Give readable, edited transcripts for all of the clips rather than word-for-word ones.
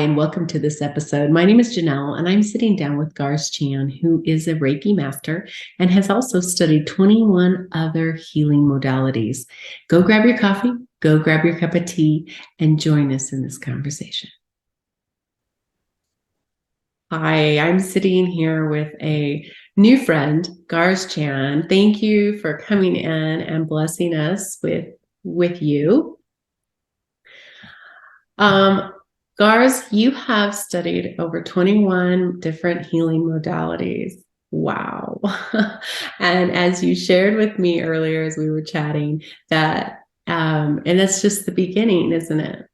and welcome to this episode. My name is Janelle, and I'm sitting down with Garz Chan, who is a Reiki master and has also studied 21 other healing modalities. Go grab your coffee, go grab your cup of tea, and join us in this conversation. Hi, I'm sitting here with a new friend, Garz Chan. Thank you for coming in and blessing us with you. Gars, you have studied over 21 different healing modalities. Wow. And as you shared with me earlier as we were chatting, that and that's just the beginning, isn't it?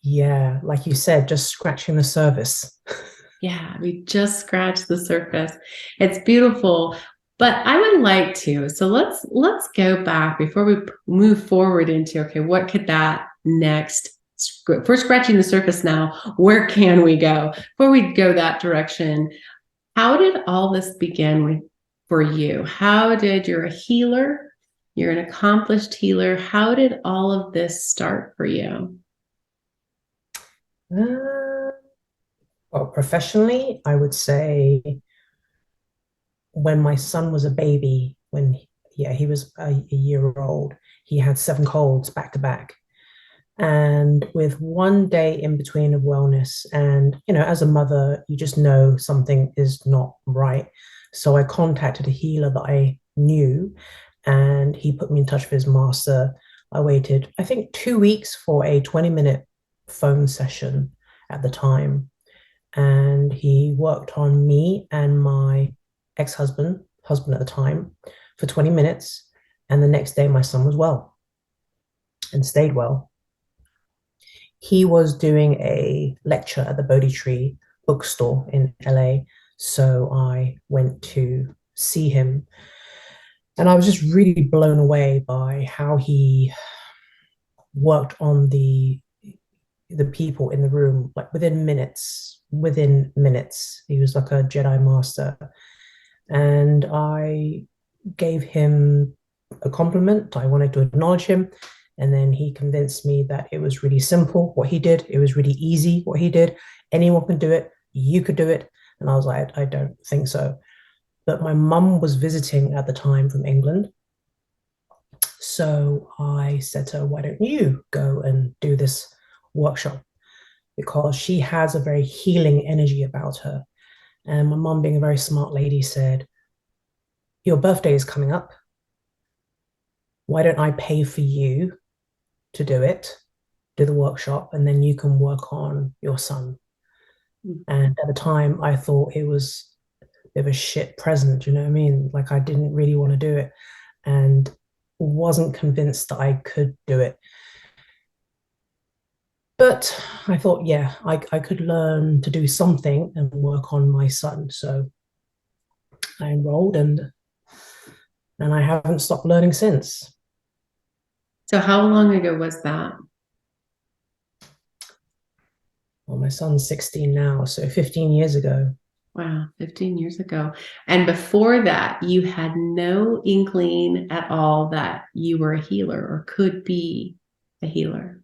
Yeah, like you said, just scratching the surface. Yeah, we just scratched the surface. It's beautiful, but I would like to. So let's go back before we move forward into okay, what could that next? If we're scratching the surface now, where can we go? Before we go that direction, how did all this begin for you? How did you're a healer? You're an accomplished healer. How did all of this start for you? Uh, well, professionally, I would say when my son was a baby, yeah, he was a year old, he had seven colds back to back. And with one day in between of wellness, and as a mother, you just know something is not right. So I contacted a healer that I knew, and he put me in touch with his master. I waited, I think, 2 weeks for a 20-minute phone session at the time. And he worked on me and my husband at the time, for 20 minutes. And the next day, my son was well and stayed well. He was doing a lecture at the Bodhi Tree bookstore in LA. So I went to see him. And I was just really blown away by how he worked on the people in the room, like within minutes. He was like a Jedi master. And I gave him a compliment. I wanted to acknowledge him. And then he convinced me that it was really simple what he did. It was really easy what he did. Anyone can do it. You could do it. And I was like, I don't think so. But my mum was visiting at the time from England. So I said to her, why don't you go and do this workshop? Because she has a very healing energy about her. And my mum, being a very smart lady, said, your birthday is coming up. Why don't I pay for you to do the workshop, and then you can work on your son? And at the time, I thought it was a bit of a shit present, you know what I mean? Like, I didn't really want to do it and wasn't convinced that I could do it. But I thought, yeah, I could learn to do something and work on my son. So I enrolled, and I haven't stopped learning since. So how long ago was that? Well, my son's 16 now, so 15 years ago. Wow, 15 years ago. And before that, you had no inkling at all that you were a healer or could be a healer.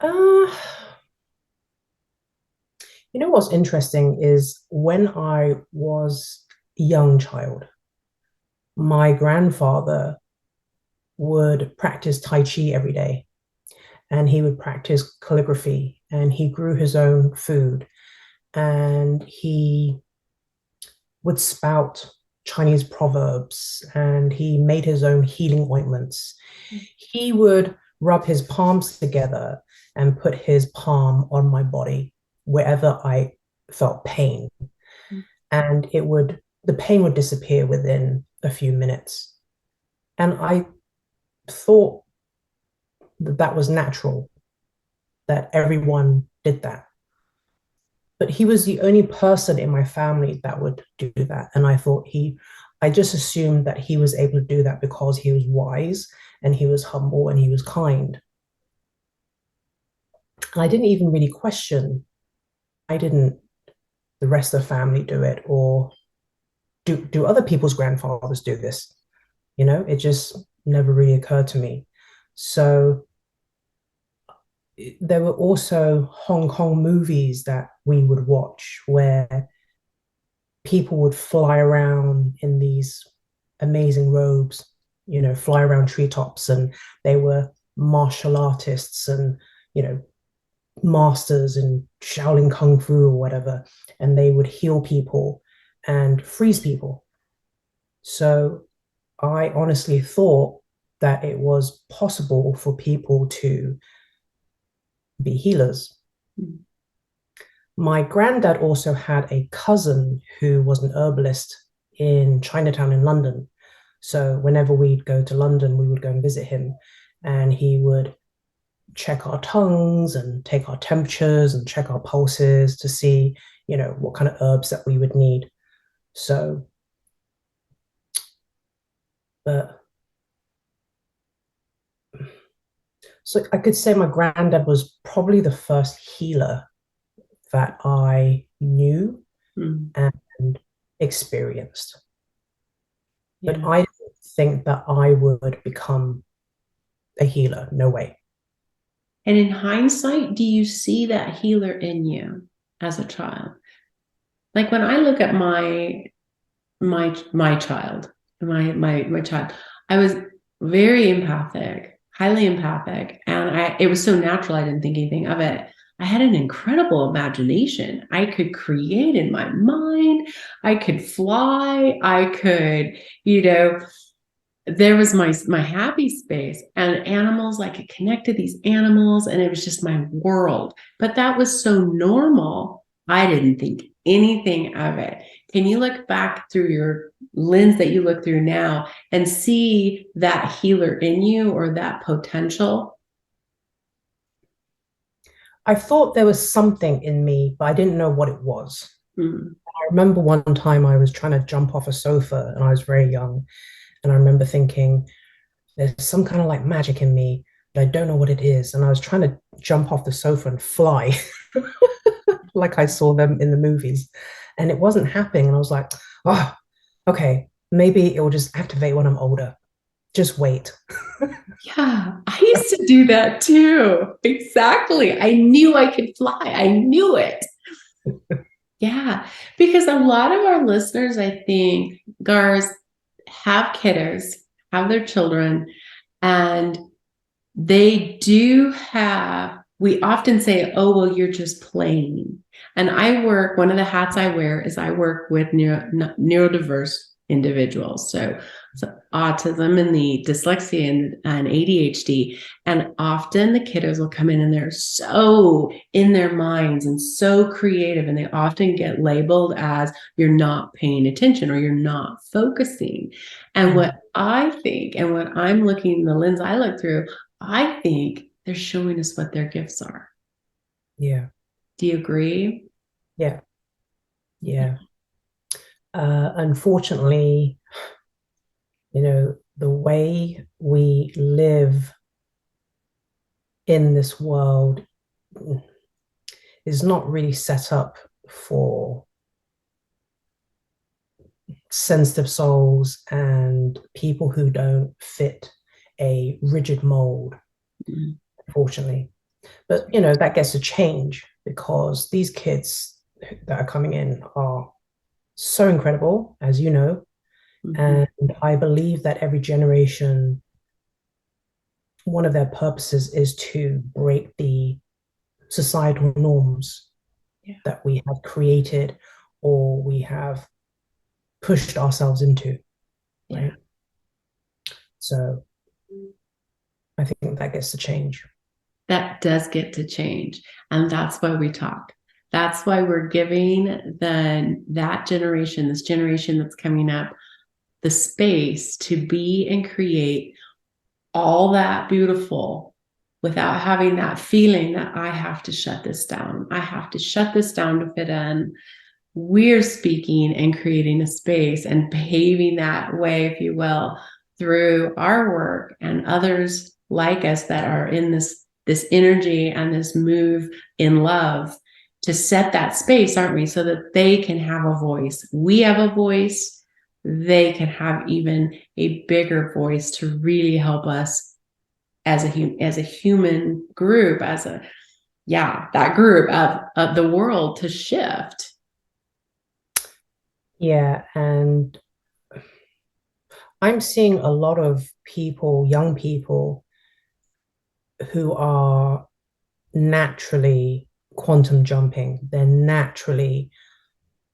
Uh, what's interesting is when I was a young child, my grandfather would practice Tai Chi every day, and he would practice calligraphy, and he grew his own food, and he would spout Chinese proverbs, and he made his own healing ointments. He would rub his palms together and put his palm on my body wherever I felt pain. And the pain would disappear within a few minutes. And I thought that that was natural, that everyone did that. But he was the only person in my family that would do that. And I just assumed that he was able to do that because he was wise and he was humble and he was kind. And I didn't even really question, I didn't the rest of the family do it, or do other people's grandfathers do this? It just never really occurred to me. So there were also Hong Kong movies that we would watch where people would fly around in these amazing robes, fly around treetops, and they were martial artists and, masters in Shaolin Kung Fu or whatever, and they would heal people and freeze people. So I honestly thought that it was possible for people to be healers. Mm. My granddad also had a cousin who was an herbalist in Chinatown in London. So whenever we'd go to London, we would go and visit him, and he would check our tongues and take our temperatures and check our pulses to see, what kind of herbs that we would need. So, but so I could say my granddad was probably the first healer that I knew and experienced. Yeah. But I didn't think that I would become a healer. No way. And in hindsight, do you see that healer in you as a child? Like when I look at my child, my child, I was very empathic, highly empathic, and it was so natural I didn't think anything of it. I had an incredible imagination. I could create in my mind. I could fly. I could, there was my happy space, and animals, I could connect to these animals, and it was just my world. But that was so normal. I didn't think anything of it. Can you look back through your lens that you look through now and see that healer in you or that potential? I thought there was something in me, but I didn't know what it was. I remember one time I was trying to jump off a sofa and I was very young. And I remember thinking, there's some kind of like magic in me, but I don't know what it is. And I was trying to jump off the sofa and fly like I saw them in the movies. And it wasn't happening. And I was like, oh, okay, maybe it will just activate when I'm older. Just wait. Yeah, I used to do that too. Exactly. I knew I could fly. I knew it. Yeah, because a lot of our listeners, I think, Gars, have kiddos, have their children, and they do have, we often say, oh, well, you're just playing. And one of the hats I wear is I work with neurodiverse individuals. So autism and the dyslexia and ADHD. And often the kiddos will come in and they're so in their minds and so creative. And they often get labeled as you're not paying attention or you're not focusing. And what I think, and what I'm looking, the lens I look through, I think they're showing us what their gifts are. Yeah. Do you agree? Yeah. Yeah. Unfortunately, the way we live in this world is not really set up for sensitive souls and people who don't fit a rigid mold, unfortunately. But, that gets to change because these kids that are coming in are so incredible, as you know. And I believe that every generation, one of their purposes is to break the societal norms that we have created or we have pushed ourselves into. Right. So I think that gets to change. That does get to change. And that's why we talk. That's why we're giving that generation, this generation that's coming up, the space to be and create all that beautiful without having that feeling that I have to shut this down. I have to shut this down to fit in. We're speaking and creating a space and paving that way, if you will, through our work and others like us that are in this energy and this move in love to set that space, aren't we? So that they can have a voice. We have a voice. They can have even a bigger voice to really help us as a human group, as a that group of the world to shift. Yeah, and I'm seeing a lot of people, young people, who are naturally quantum jumping. They're naturally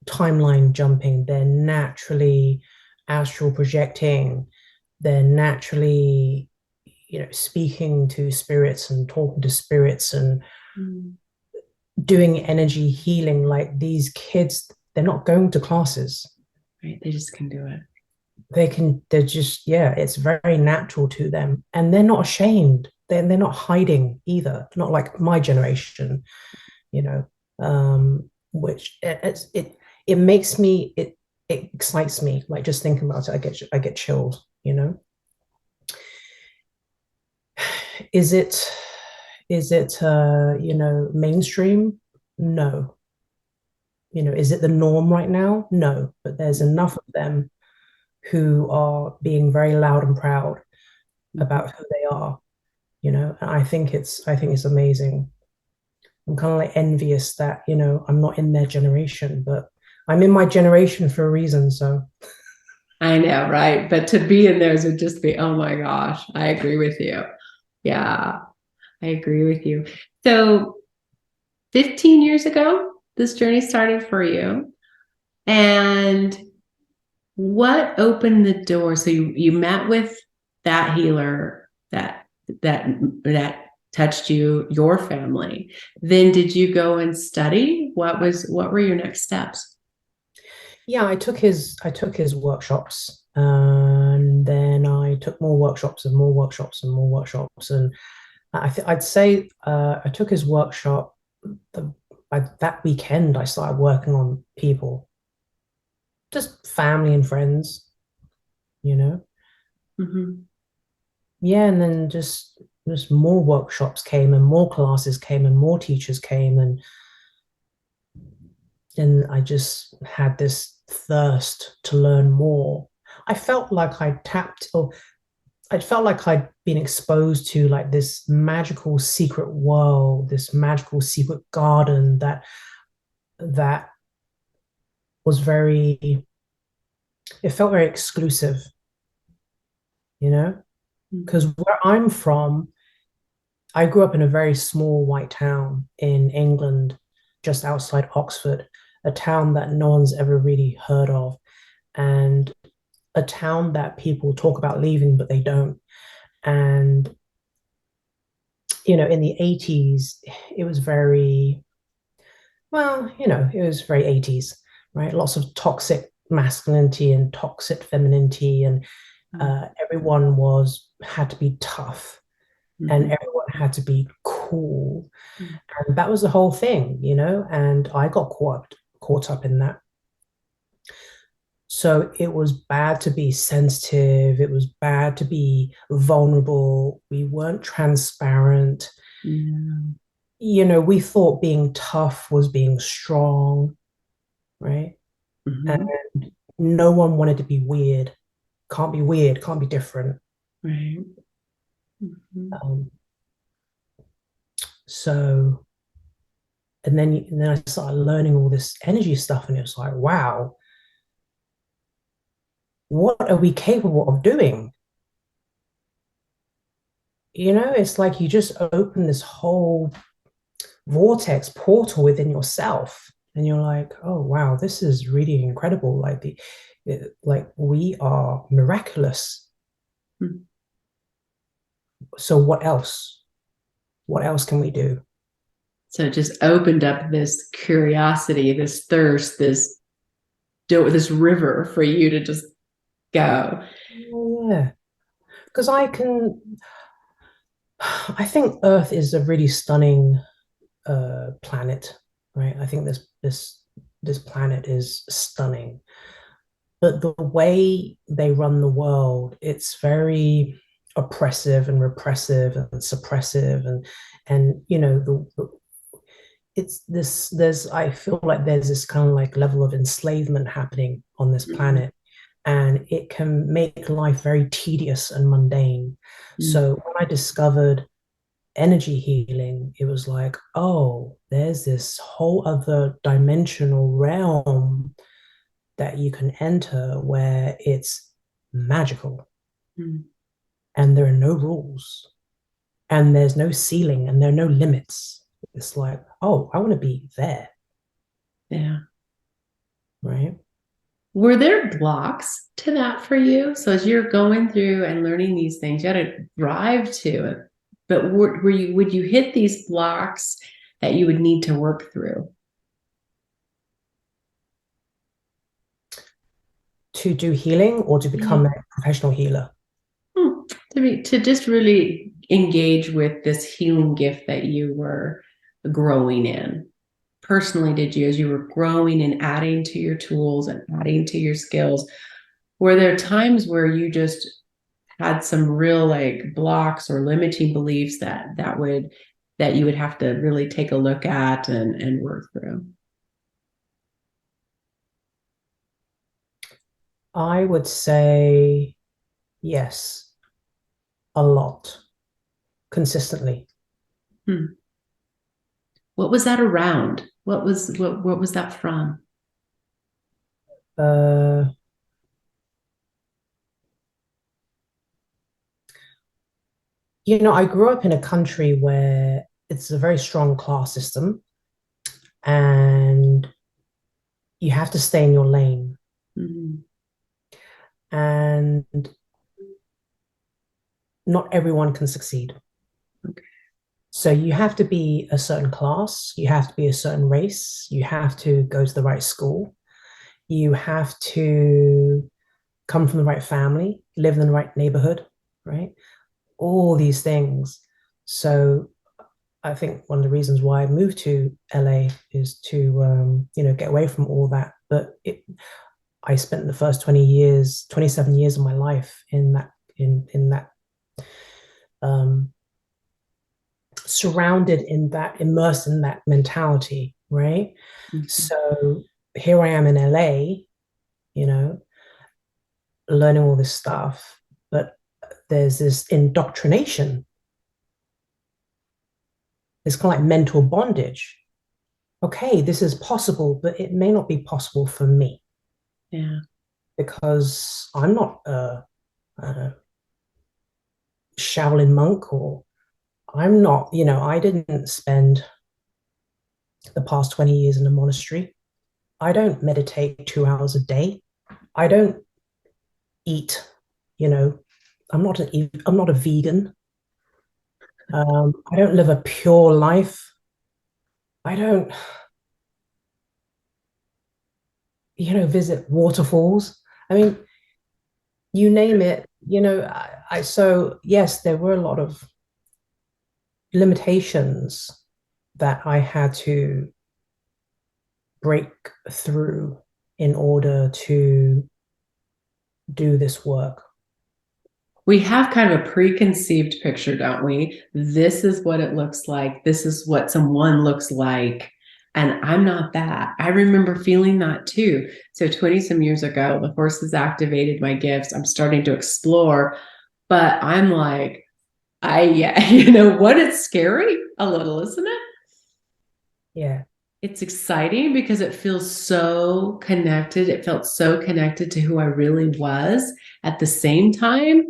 timeline jumping. They're naturally astral projecting. They're naturally, speaking to spirits and talking to spirits and doing energy healing. Like these kids, they're not going to classes. Right. They just can do it. They're just, yeah, it's very natural to them. And they're not ashamed. They're not hiding either. Not like my generation, you know, which it makes me, it excites me. Like just thinking about it, I get chills, Is it mainstream? No. Is it the norm right now? No. But there's enough of them who are being very loud and proud about who they are, and I think it's amazing. I'm kind of like envious that, I'm not in their generation, but I'm in my generation for a reason. So I know, right? But to be in theirs would just be, oh my gosh, I agree with you. Yeah, I agree with you. So 15 years ago, this journey started for you. And what opened the door? So you met with that healer that touched your family. Then did you go and study? What were your next steps? yeah, I took his workshops, and then I took more workshops and more workshops and more workshops, and I'd say I took his workshop. That weekend, I started working on people, just family and friends, you know. Mm-hmm. Yeah, and then just more workshops came and more classes came and more teachers came, and I just had this thirst to learn more. I felt like I felt like I'd been exposed to like this magical secret world, this magical secret garden that was very, it felt very exclusive, because where I'm from, I grew up in a very small white town in England, just outside Oxford, a town that no one's ever really heard of, and a town that people talk about leaving, but they don't. And, in the 80s, it was very, well, it was very 80s, right? Lots of toxic masculinity and toxic femininity, and everyone had to be tough, and everyone had to be cool. And that was the whole thing, and I got caught up in that. So it was bad to be sensitive, it was bad to be vulnerable. We weren't transparent. Yeah. We thought being tough was being strong, right? Mm-hmm. And no one wanted to be weird. Can't be weird, can't be different. Right. Mm-hmm. So and then I started learning all this energy stuff, and it was like, wow, what are we capable of doing? It's like you just open this whole vortex portal within yourself, and you're like, oh wow, this is really incredible. Like we are miraculous. Mm-hmm. So what else can we do? So it just opened up this curiosity, this thirst, this river for you to just go. Oh, yeah, because I think Earth is a really stunning planet, right? I think this planet is stunning, but the way they run the world, it's very oppressive and repressive and suppressive, and it's this there's I feel like there's this kind of like level of enslavement happening on this planet, and it can make life very tedious and mundane. Mm. So when I discovered energy healing, it was like, oh, there's this whole other dimensional realm that you can enter where it's magical Mm. and there are no rules and there's no ceiling and there are no limits. It's like, oh, I want to be there, Yeah. right? Were there blocks to that for you? So as you're going through and learning these things, you had a drive to it. But were you would you hit these blocks that you would need to work through? To do healing or to Yeah. become a professional healer. To just really engage with this healing gift that you were growing in. Personally, did you, as you were growing and adding to your tools and adding to your skills, were there times where you just had some real like blocks or limiting beliefs that you would have to really take a look at and work through? I would say yes, a lot, consistently. Hmm. What was that around? What was that from? Uh, I grew up in a country where it's a very strong class system and you have to stay in your lane. Mm-hmm. And not everyone can succeed. Okay. So you have to be a certain class, you have to be a certain race, you have to go to the right school, you have to come from the right family, live in the right neighborhood, right? All these things. So I think one of the reasons why I moved to LA is to get away from all that. But I spent the first 20 years, 27 years of my life in that um, surrounded in that, immersed in that mentality, right? Mm-hmm. So here I am in LA, you know, learning all this stuff, but there's this indoctrination. It's kind of like mental bondage. Okay, this is possible, but it may not be possible for me Yeah. because I'm not a Shaolin monk, or I'm not, I didn't spend the past 20 years in a monastery. I don't meditate 2 hours a day. I don't eat, you know, I'm not a vegan. I don't live a pure life. I don't, visit waterfalls. I mean, you name it, so yes, there were a lot of limitations that I had to break through in order to do this work. We have kind of a preconceived picture, don't we? This is what it looks like. This is what someone looks like. And I'm not that. I remember feeling that too. So 20 some years ago, the horses activated my gifts. I'm starting to explore, but I'm like, yeah, what? It's scary a little, isn't it? Yeah. It's exciting because it feels so connected. It felt so connected to who I really was at the same time.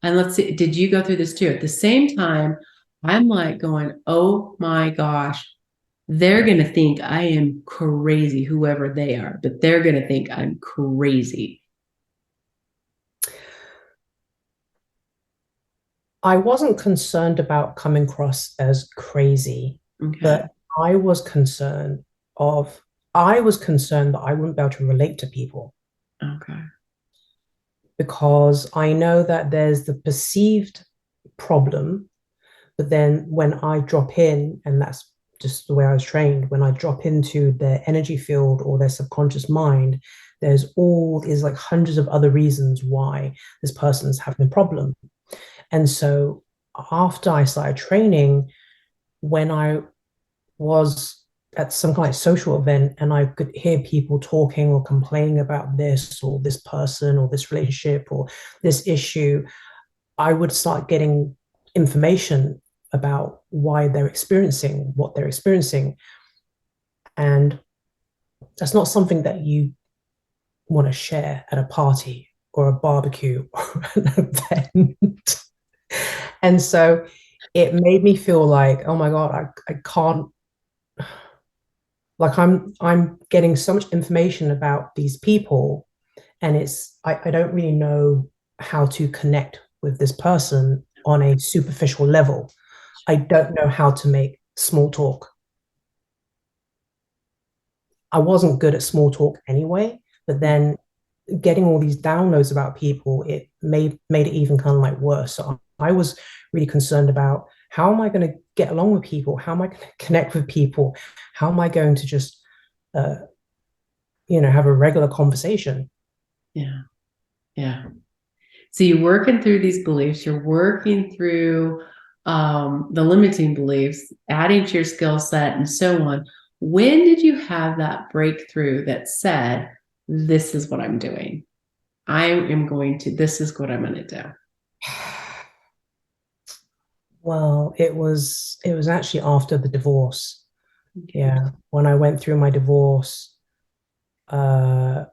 And let's see, did you go through this too? At the same time, I'm like going, oh my gosh, they're going to think I am crazy, whoever they are, but they're going to think I'm crazy. I wasn't concerned about coming across as crazy, Okay. but I was concerned of I was concerned that I wouldn't be able to relate to people Okay. because I know that there's the perceived problem, but then when I drop in, and that's just the way I was trained, when I drop into their energy field or their subconscious mind, there's like hundreds of other reasons why this person's having a problem. And so after I started training, when I was at some kind of social event and I could hear people talking or complaining about this or this person or this relationship or this issue, I would start getting information about why they're experiencing what they're experiencing. And that's not something that you want to share at a party or a barbecue or an event. And so it made me feel like, oh my God, I can't, like I'm getting so much information about these people and I don't really know how to connect with this person on a superficial level. I don't know how to make small talk. I wasn't good at small talk anyway, but then getting all these downloads about people, it made it even kind of like worse. So I was really concerned about how am I going to get along with people? How am I going to connect with people? How am I going to just, uh, have a regular conversation? Yeah. Yeah. So you're working through these beliefs, you're working through the limiting beliefs, adding to your skill set and so on. When did you have that breakthrough that said, this is what I'm doing? This is what I'm going to do. Well, it was actually after the divorce. Okay. Yeah, when I went through my divorce, uh,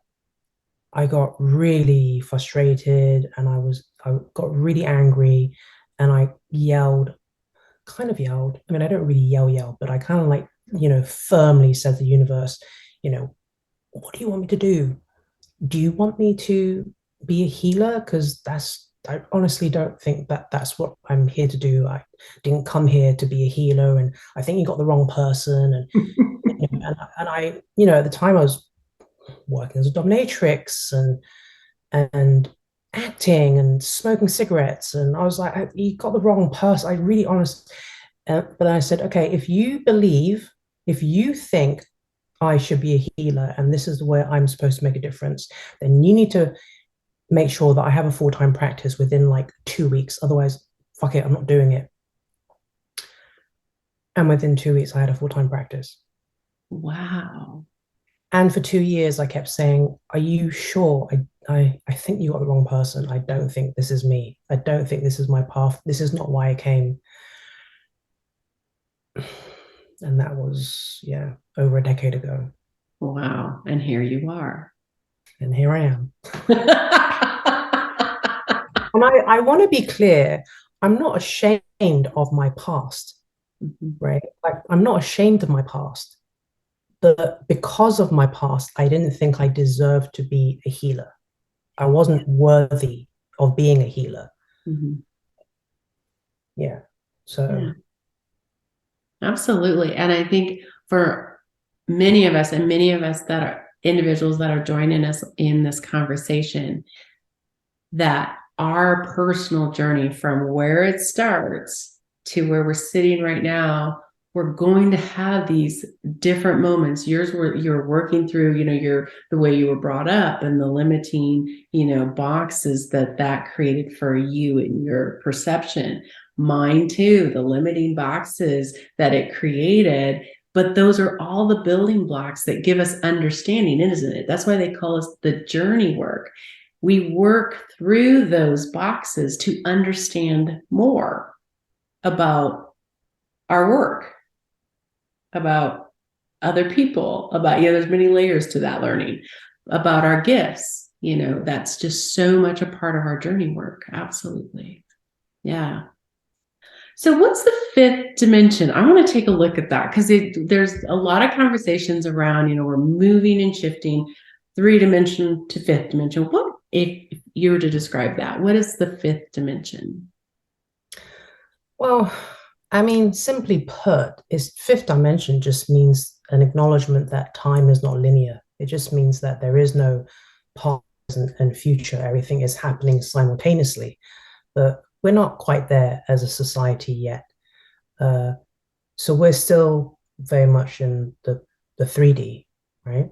I got really frustrated and I got really angry and I yelled, kind of yelled. I mean, I don't really yell, but I kind of like, firmly said to the universe, what do you want me to do? Do you want me to be a healer? Because I honestly don't think that that's what I'm here to do. I didn't come here to be a healer, and I think you got the wrong person. And I, at the time I was working as a dominatrix and acting and smoking cigarettes, and I was like, you got the wrong person. I really honest. But I said, okay, if you think I should be a healer and this is where I'm supposed to make a difference, then you need to make sure that I have a full-time practice within like 2 weeks. Otherwise, fuck it, I'm not doing it. And within 2 weeks, I had a full-time practice. Wow. And for 2 years, I kept saying, are you sure? I think you got the wrong person. I don't think this is me. I don't think this is my path. This is not why I came. And that was, yeah, over a decade ago. Wow. And here you are. And here I am. And I want to be clear, I'm not ashamed of my past, right? Like, I'm not ashamed of my past. But because of my past, I didn't think I deserved to be a healer. I wasn't worthy of being a healer. Mhm. Yeah. So, Yeah, absolutely. And I think for many of us and many of us that are individuals that are joining us in this conversation, that our personal journey from where it starts to where we're sitting right now, we're going to have these different moments. Yours were you're working through, your the way you were brought up and the limiting, boxes that created for you and your perception. Mine too, the limiting boxes that it created. But those are all the building blocks that give us understanding, isn't it? That's why they call us the journey work. We work through those boxes to understand more about our work, about other people, about, there's many layers to that learning, about our gifts. That's just so much a part of our journey work. Absolutely. Yeah. So what's the fifth dimension? I want to take a look at that because there's a lot of conversations around, we're moving and shifting 3 dimension to fifth dimension. What, if you were to describe that, what is the fifth dimension? well, I mean, simply put, is fifth dimension just means an acknowledgement that time is not linear. It just means that there is no past and future. Everything is happening simultaneously. But we're not quite there as a society yet. Uh, so we're still very much in the 3D, right?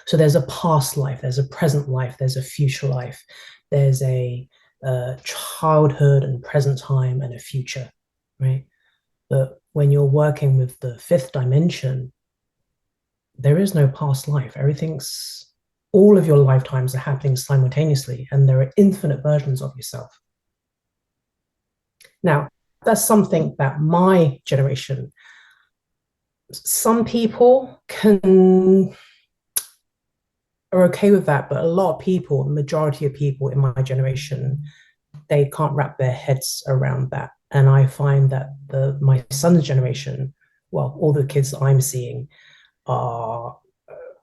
So there's a past life, there's a present life, there's a future life, there's a childhood and present time and a future, right? But when you're working with the fifth dimension, there is no past life. All of your lifetimes are happening simultaneously, and there are infinite versions of yourself. Now, that's something that my generation, some people are okay with that, but a lot of people, the majority of people in my generation, they can't wrap their heads around that. And I find that my son's generation, well, all the kids that I'm seeing are,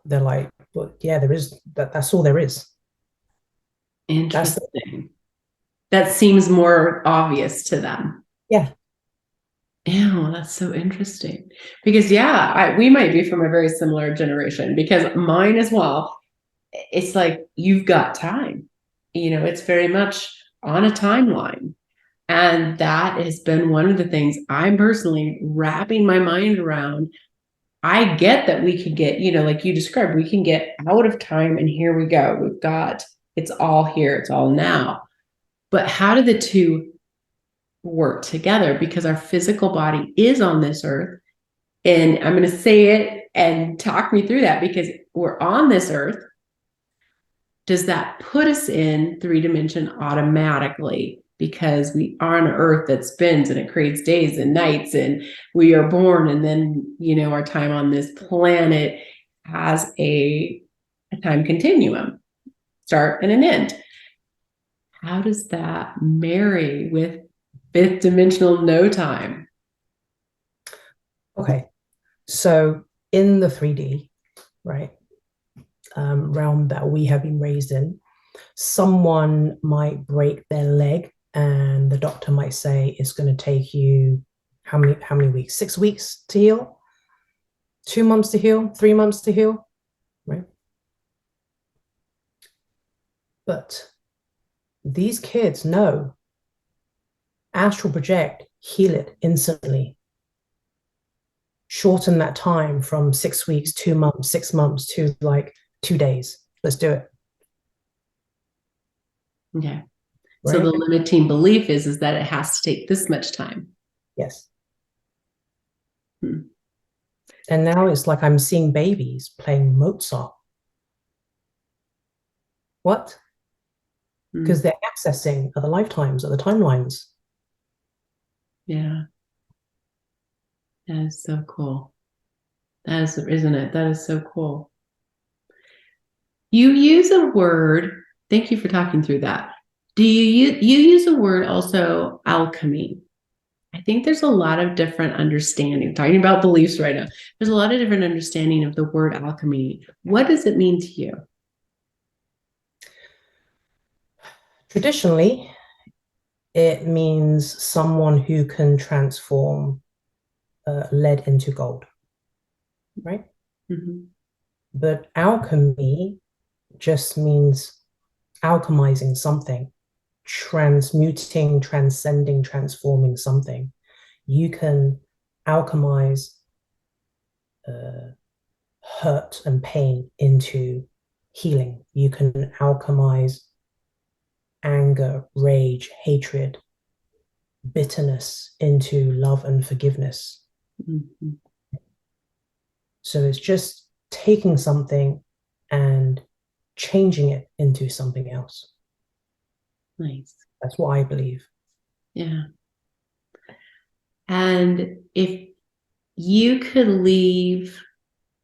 they're like, well, yeah, there is that's all there is. Interesting. That seems more obvious to them. Yeah. Ew, that's so interesting. Because we might be from a very similar generation, because mine as well. It's like, you've got time. It's very much on a timeline. And that has been one of the things I'm personally wrapping my mind around. I get that we could get, like you described, we can get out of time, and here we go. It's all here, it's all now. But how do the two work together? Because our physical body is on this earth. And I'm going to say it and talk me through that, because we're on this earth. Does that put us in 3-dimension automatically because we are on an earth that spins and it creates days and nights, and we are born, and then our time on this planet has a time continuum, start and an end? How does that marry with 5th dimensional no time? Okay, so in the 3D, right, realm that we have been raised in, someone might break their leg, and the doctor might say it's going to take you how many weeks? 6 weeks to heal, 2 months to heal, 3 months to heal, right? But these kids know astral project, heal it instantly. Shorten that time from 6 weeks, 2 months, 6 months to like 2 days. Let's do it. Okay. Right? So the limiting belief is that it has to take this much time. Yes. And now it's like I'm seeing babies playing Mozart. What? Because they're accessing other lifetimes, other timelines. Yeah. That is so cool. That is, isn't it? That is so cool. You use a word. Thank you for talking through that. Do you use a word also, alchemy? I think there's a lot of different understanding. Talking about beliefs right now, there's a lot of different understanding of the word alchemy. What does it mean to you? Traditionally, it means someone who can transform lead into gold, right? Mm-hmm. But alchemy just means alchemizing something, transmuting, transcending, transforming something. You can alchemize hurt and pain into healing. You can alchemize anger, rage, hatred, bitterness into love and forgiveness. Mm-hmm. So it's just taking something and changing it into something else. Nice. That's what I believe. Yeah. And if you could leave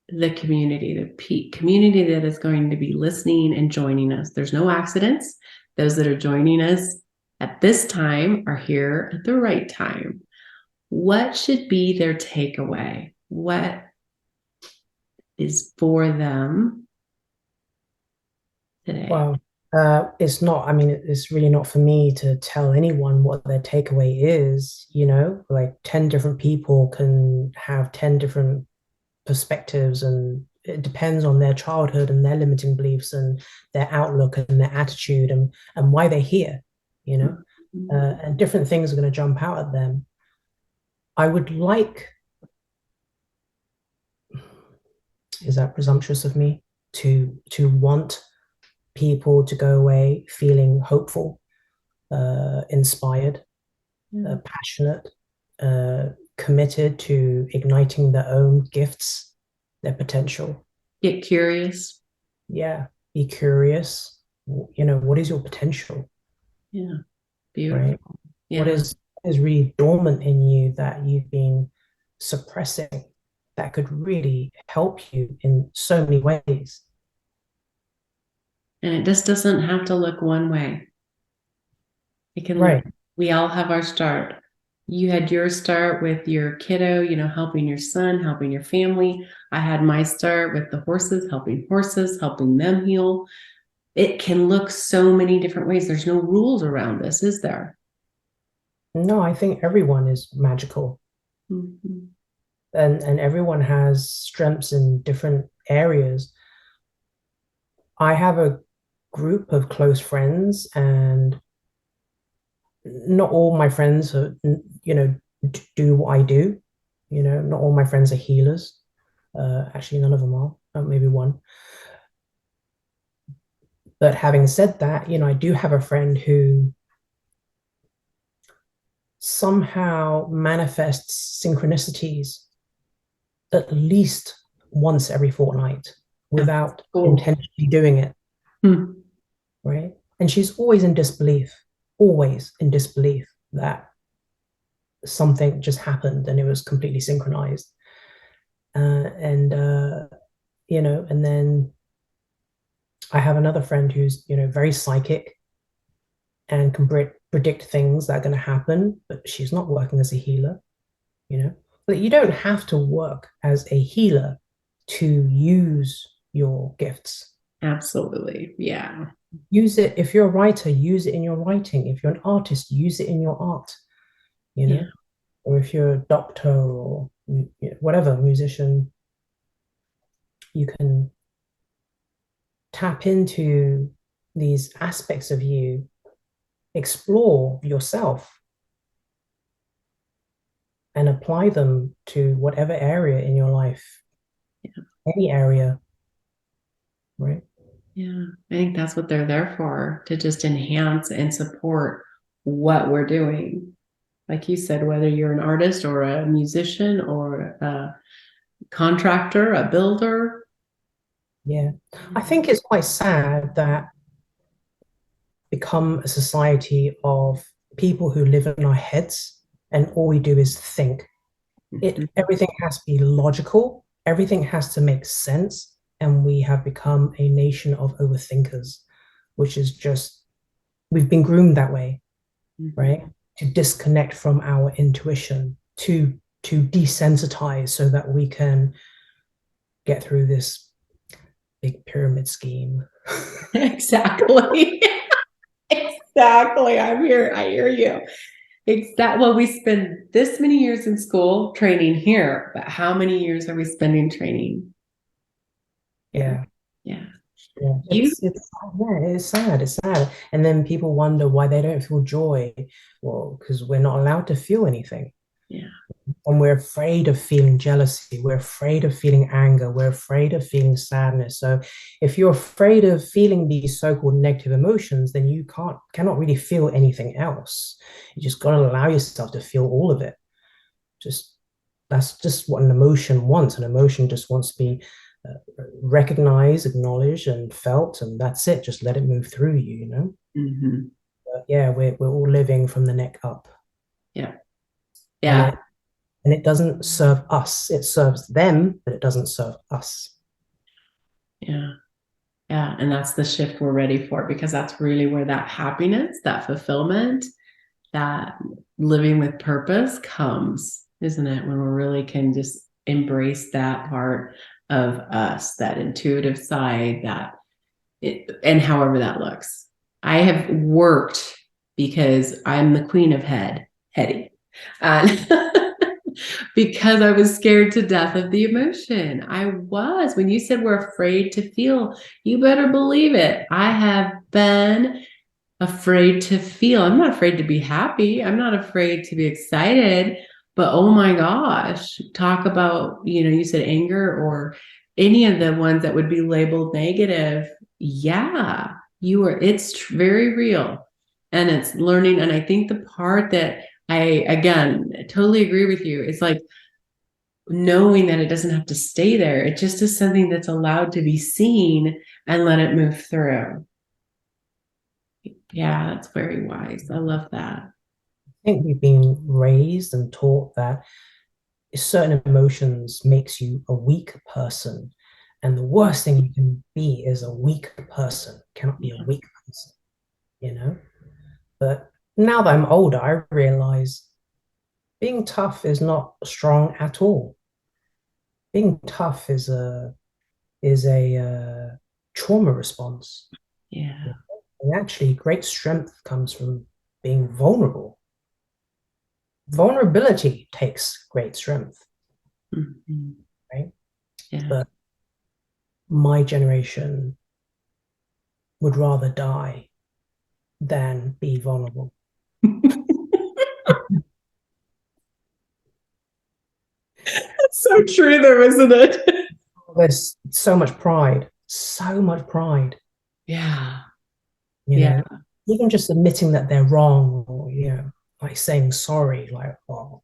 the community that is going to be listening and joining us, there's no accidents. Those that are joining us at this time are here at the right time. What should be their takeaway? What is for them today? Well, it's not, I mean, it's really not for me to tell anyone what their takeaway is, like 10 different people can have 10 different perspectives, and it depends on their childhood and their limiting beliefs and their outlook and their attitude and why they're here, and different things are going to jump out at them. I would like, is that presumptuous of me to want people to go away feeling hopeful, inspired, passionate, committed to igniting their own gifts, their potential. Get curious. Yeah, be curious. What is your potential, Yeah. Beautiful. right? What Yeah. is really dormant in you that you've been suppressing that could really help you in so many ways? And it just doesn't have to look one way. It can look, Right. we all have our start. You had your start with your kiddo, helping your son, helping your family. I had my start with the horses, helping them heal. It can look so many different ways. There's no rules around this, is there? No, I think everyone is magical, Mm-hmm. and everyone has strengths in different areas. I have a group of close friends, and not all my friends are, do what I do. Not all my friends are healers. Actually, none of them are. Maybe one. But having said that, I do have a friend who somehow manifests synchronicities at least once every fortnight without Cool. intentionally doing it, Hmm. right? And she's always in disbelief that something just happened and it was completely synchronized. And and then I have another friend who's, very psychic and can predict things that are going to happen, but she's not working as a healer, you know. But you don't have to work as a healer to use your gifts. Absolutely. Yeah. Use it. If you're a writer, use it in your writing. If you're an artist, use it in your art, you Yeah. know. Or if you're a doctor or whatever, musician, you can tap into these aspects of you, explore yourself, and apply them to whatever area in your life, Yeah. any area, right? Yeah. I think that's what they're there for, to just enhance and support what we're doing. Like you said, whether you're an artist or a musician or a contractor, a builder. Yeah. I think it's quite sad that become a society of people who live in our heads and all we do is think. Everything has to be logical, everything has to make sense, and we have become a nation of overthinkers, which is just we've been groomed that way, right? To disconnect from our intuition, to desensitize so that we can get through this big pyramid scheme. Exactly. Exactly. I'm here. I hear you. Exactly. Well, we spend this many years in school training here, but how many years are we spending training? Yeah. Yeah. Yeah, You, it's sad. It's sad. And then people wonder why they don't feel joy. Well, because we're not allowed to feel anything. yeah. And we're afraid of feeling jealousy. We're afraid of feeling anger. We're afraid of feeling sadness. So if you're afraid of feeling these so-called negative emotions, then you cannot really feel anything else. You just got to allow yourself to feel all of it. Just that's just what an emotion wants. An emotion just wants to be recognized, acknowledged, and felt, and that's it. Just let it move through you, Mm-hmm. But yeah, we're all living from the neck up, Yeah. and Yeah. it doesn't serve us. It serves them, but it doesn't serve us. Yeah. Yeah. And that's the shift we're ready for, because that's really where that happiness, that fulfillment, that living with purpose comes, isn't it? When we really can just embrace that part of us, that intuitive side, and however that looks. I have worked because I'm the queen of heady. And because I was scared to death of the emotion. I was. When you said we're afraid to feel, you better believe it. I have been afraid to feel. I'm not afraid to be happy. I'm not afraid to be excited. But oh my gosh, talk about, you said anger or any of the ones that would be labeled negative. Yeah, it's very real. And it's learning. And I think the part that again, totally agree with you. It's like knowing that it doesn't have to stay there. It just is something that's allowed to be seen and let it move through. Yeah, that's very wise. I love that. I think we've been raised and taught that certain emotions makes you a weak person. And the worst thing you can be is a weak person. You cannot be a weak person, you know? But now that I'm older, I realize being tough is not strong at all. Being tough is a trauma response. Yeah. And actually, great strength comes from being vulnerable. Vulnerability takes great strength, Mm-hmm. right? Yeah. But my generation would rather die than be vulnerable. That's so true though, isn't it? There's so much pride, so much pride, Yeah. you Yeah. know, even just admitting that they're wrong or, like saying sorry, like, oh,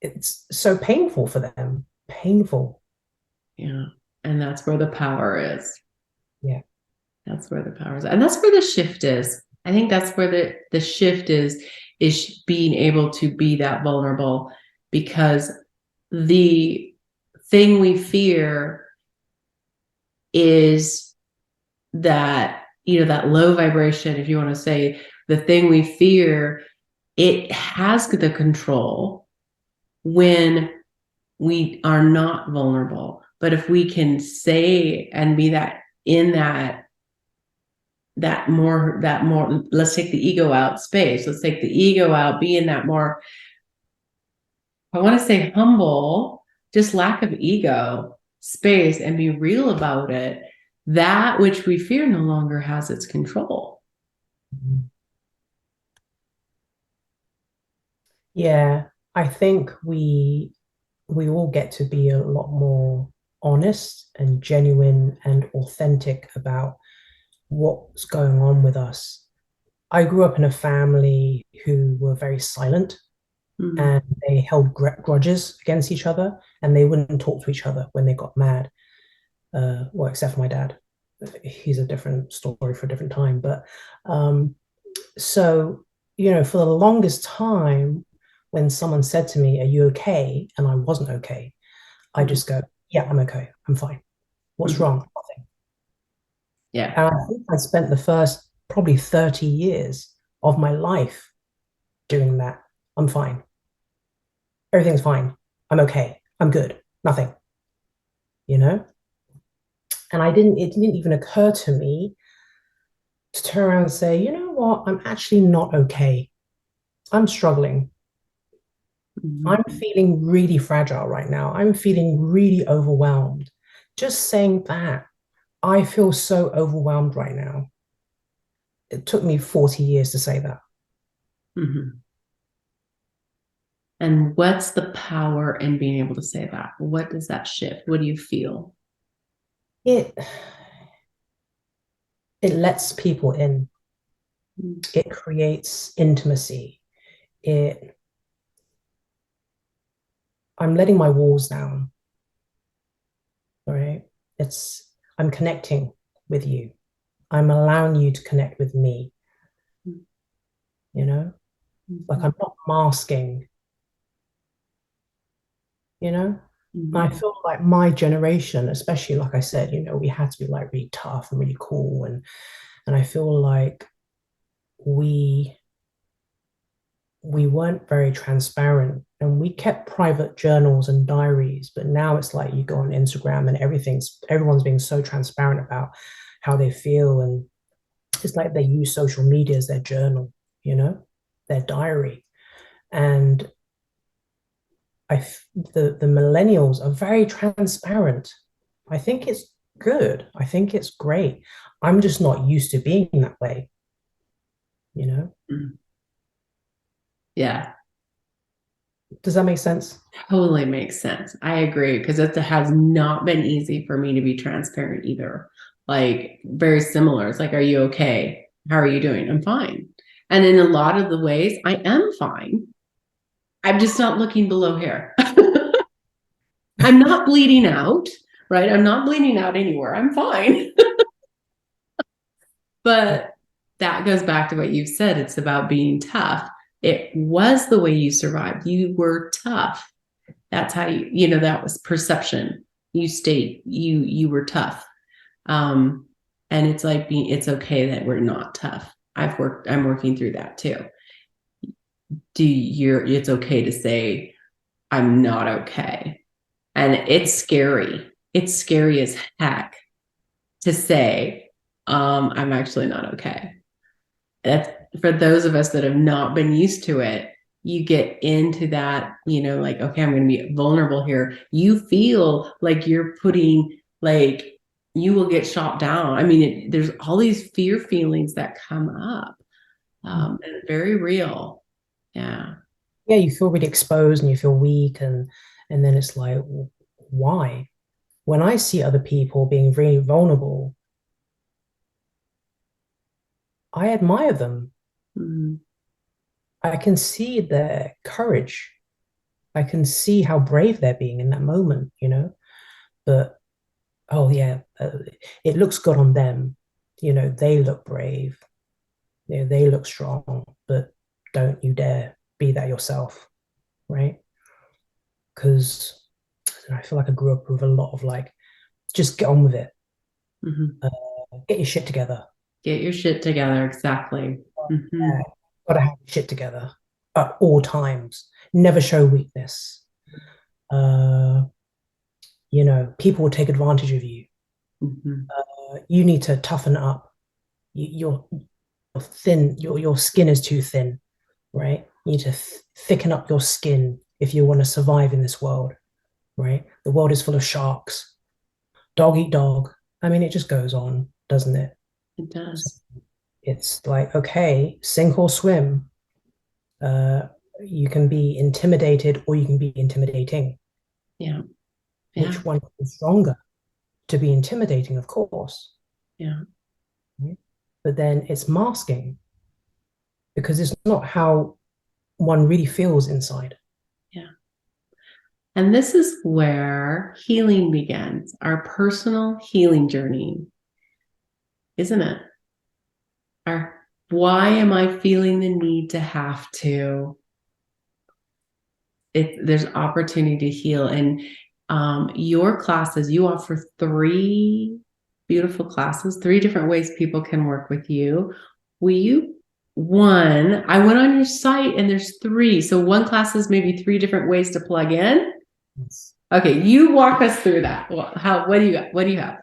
it's so painful for them. Painful. Yeah. And that's where the power is. Yeah. That's where the power is. And that's where the shift is. I think that's where the shift is being able to be that vulnerable, because the thing we fear is that, that low vibration, if you want to say, the thing we fear, it has the control when we are not vulnerable. But if we can say and be that in that more, let's take the ego out space. Let's take the ego out, be in that more, I want to say humble, just lack of ego space, and be real about it. That which we fear no longer has its control. Yeah. I think we all get to be a lot more honest and genuine and authentic about what's going on with us. I grew up in a family who were very silent Mm-hmm. and they held grudges against each other and they wouldn't talk to each other when they got mad. Well, except for my dad. He's a different story for a different time. But so, for the longest time, when someone said to me, "Are you okay?" and I wasn't okay, I Mm-hmm. just go, "Yeah, I'm okay. I'm fine. What's Mm-hmm. wrong? Nothing." Yeah. And I think I spent the first probably 30 years of my life doing that. I'm fine. Everything's fine. I'm okay. I'm good. Nothing, you know? And it didn't even occur to me to turn around and say, you know what? I'm actually not okay. I'm struggling. I'm Mm-hmm. feeling really fragile right now. I'm feeling really overwhelmed. Just saying that, I feel so overwhelmed right now. It took me 40 years to say that. Mm-hmm. And what's the power in being able to say that? What does that shift? What do you feel? It it lets people in. Mm-hmm. It creates intimacy. It I'm letting my walls down, all right? It's I'm connecting with you. I'm allowing you to connect with me, you know? Like I'm not masking, you know? And I Mm-hmm. feel like my generation, especially like I said, we had to be like really tough and really cool and I feel like we we weren't very transparent and we kept private journals and diaries, but now it's like you go on Instagram and everyone's being so transparent about how they feel, and it's like they use social media as their journal, their diary. And the millennials are very transparent. I think it's good. I think it's great. I'm just not used to being that way, you know? Yeah, Does that make sense? totally makes sense. I agree, because it has not been easy for me to be transparent either. Like very similar. It's like, are you okay? How are you doing? I'm fine. And in a lot of the ways, I am fine. I'm just not looking below here. I'm not bleeding out, right? I'm not bleeding out anywhere. I'm fine. But that goes back to what you've said. It's about being tough. It was the way you survived. You were tough. That's how that was perception. You were tough. And it's like it's okay that we're not tough. I'm working through that too. It's okay to say, I'm not okay. And it's scary. It's scary as heck to say, I'm actually not okay. That's for those of us that have not been used to it. You get into that, like, okay, I'm going to be vulnerable here. You feel like you're putting, like, you will get shot down. I mean, there's all these fear feelings that come up, and very real. Yeah. Yeah, you feel really exposed and you feel weak, and then it's like, why? When I see other people being really vulnerable, I admire them. Mm-hmm. I can see their courage. I can see how brave they're being in that moment, But oh yeah, it looks good on them. They look brave. They look strong, but don't you dare be that yourself, right? Because I feel like I grew up with a lot of like, just get on with it. Mm-hmm. Get your shit together. Get your shit together. Exactly. Mm-hmm. Gotta have your shit together at all times. Never show weakness. Uh, people will take advantage of you. Mm-hmm. You need to toughen up. You're thin. Your skin is too thin, right? You need to thicken up your skin if you want to survive in this world, right? The world is full of sharks. Dog eat dog. I mean, it just goes on, doesn't it? It So does. it's like, okay, sink or swim. Uh, you can be intimidated or you can be intimidating. Yeah. Yeah. Which one is stronger? To be intimidating, of course. Yeah. But then it's masking because it's not how one really feels inside. Yeah. And this is where healing begins, our personal healing journey, isn't it? Why am I feeling the need to have to? There's opportunity to heal. And your classes, you offer 3 beautiful classes, 3 different ways people can work with you. I went on your site and there's 3. So one class is maybe 3 different ways to plug in. It's, Okay, you walk us through that. What do you got? What do you have?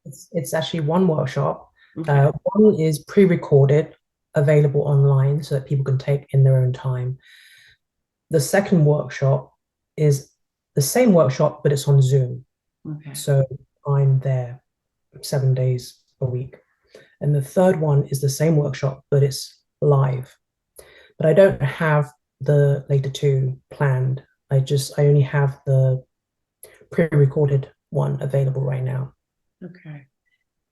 it's actually one workshop. Okay. One is pre-recorded, available online so that people can take in their own time. The second workshop is the same workshop, but it's on Zoom. Okay. So I'm there 7 days a week. And the third one is the same workshop, but it's live. But I don't have the later 2 planned. I only have the pre-recorded one available right now. Okay.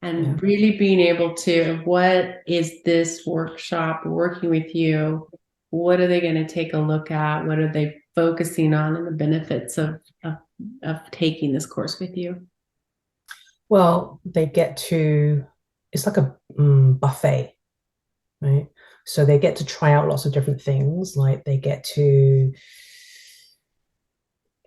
And Yeah. really being able to, what is this workshop working with you? What are they going to take a look at? What are they focusing on, and the benefits of taking this course with you? Well, they get to, it's like a buffet, right? So they get to try out lots of different things. Like they get to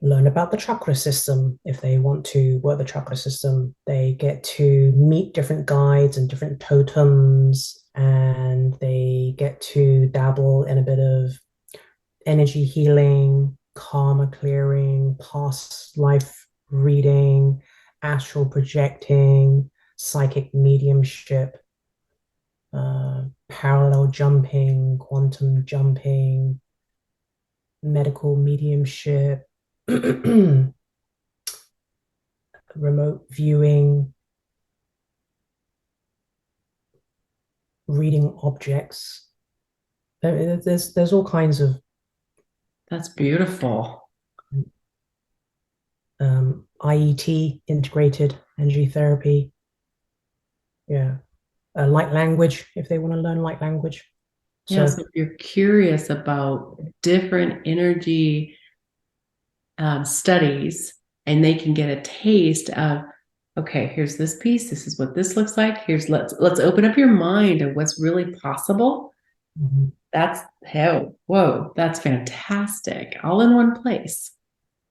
learn about the chakra system if they want to work the chakra system. They get to meet different guides and different totems, and they get to dabble in a bit of energy healing, karma clearing, past life reading, astral projecting, psychic mediumship, parallel jumping, quantum jumping, medical mediumship, remote viewing, reading objects. There's all kinds of That's beautiful. IET, integrated energy therapy. Yeah. Light language, if they want to learn light language. Yeah, So so if you're curious about different energy studies, and they can get a taste of, okay, here's this piece. This is what this looks like. Here's let's open up your mind of what's really possible. mhm, That's whoa, that's fantastic. All in one place.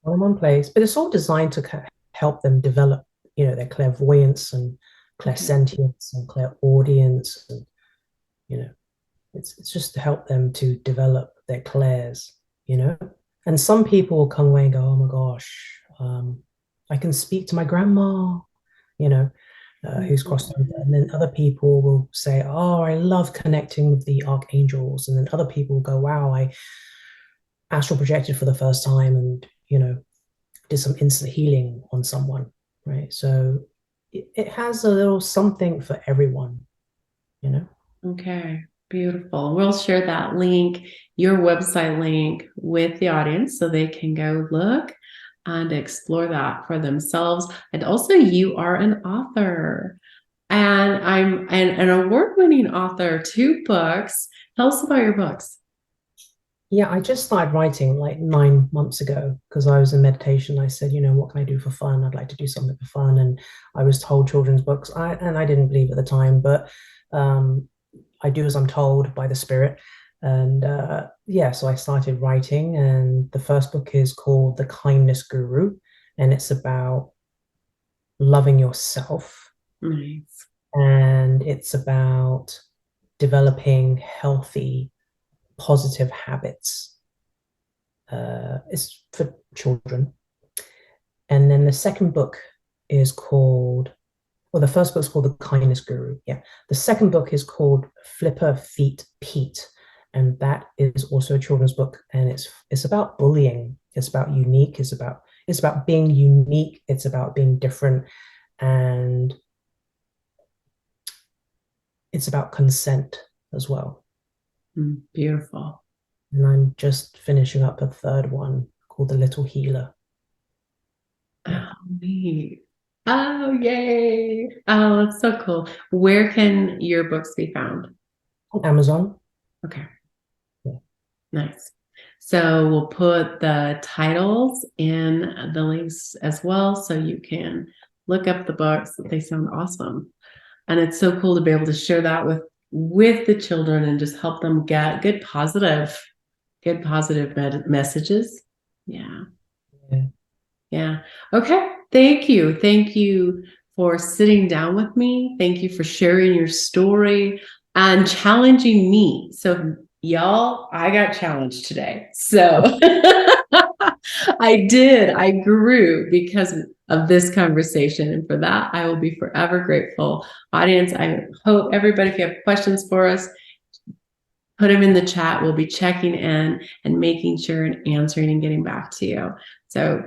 all in one place, but it's all designed to help them develop, their clairvoyance and Okay. clairsentience and clairaudience, and you know, it's just to help them to develop their clairs, you know. And some people will come away and go, "Oh my gosh, I can speak to my grandma," you know, who's crossed over. And then other people will say, "Oh, I love connecting with the archangels." And then other people will go, "Wow, I astral projected for the first time and, did some instant healing on someone," right? So it has a little something for everyone, you know? Okay, beautiful. We'll share that link, your website link, with the audience so they can go look and explore that for themselves. And also, you are an author, and I'm an award-winning author, 2 books. Tell us about your books. Yeah, I just started writing like 9 months ago because I was in meditation. I said, what can I do for fun? I'd like to do something for fun. And I was told children's books. I didn't believe at the time, but um, I do as I'm told by the spirit. And yeah, so I started writing. And the first book is called The Kindness Guru. And it's about loving yourself. Nice. And it's about developing healthy, positive habits. It's for children. And then the second book is called, well, the first book is called The Kindness Guru. Yeah. The second book is called Flipper Feet Pete. And that is also a children's book. And it's about bullying. It's about unique. It's about being unique. It's about being different. And it's about consent as well. Beautiful. And I'm just finishing up a third one called The Little Healer. Yeah. Oh, neat. Oh, yay. Oh, that's so cool. Where can your books be found? On Amazon. Okay. Yeah. Nice. So we'll put the titles in the links as well, so you can look up the books. They sound awesome. And it's so cool to be able to share that with the children and just help them get good positive messages. Yeah. Yeah. Yeah. Okay. Thank you. Thank you for sitting down with me. Thank you for sharing your story and challenging me. So, y'all, I got challenged today. So, I did. I grew because of this conversation. And for that, I will be forever grateful. Audience, I hope everybody, if you have questions for us, put them in the chat. We'll be checking in and making sure and answering and getting back to you. So,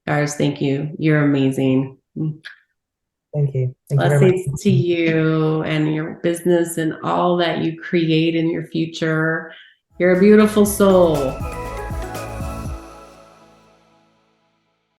Gars, thank you. You're amazing. Thank you. Thank you very much. Blessings to you and your business and all that you create in your future. You're a beautiful soul.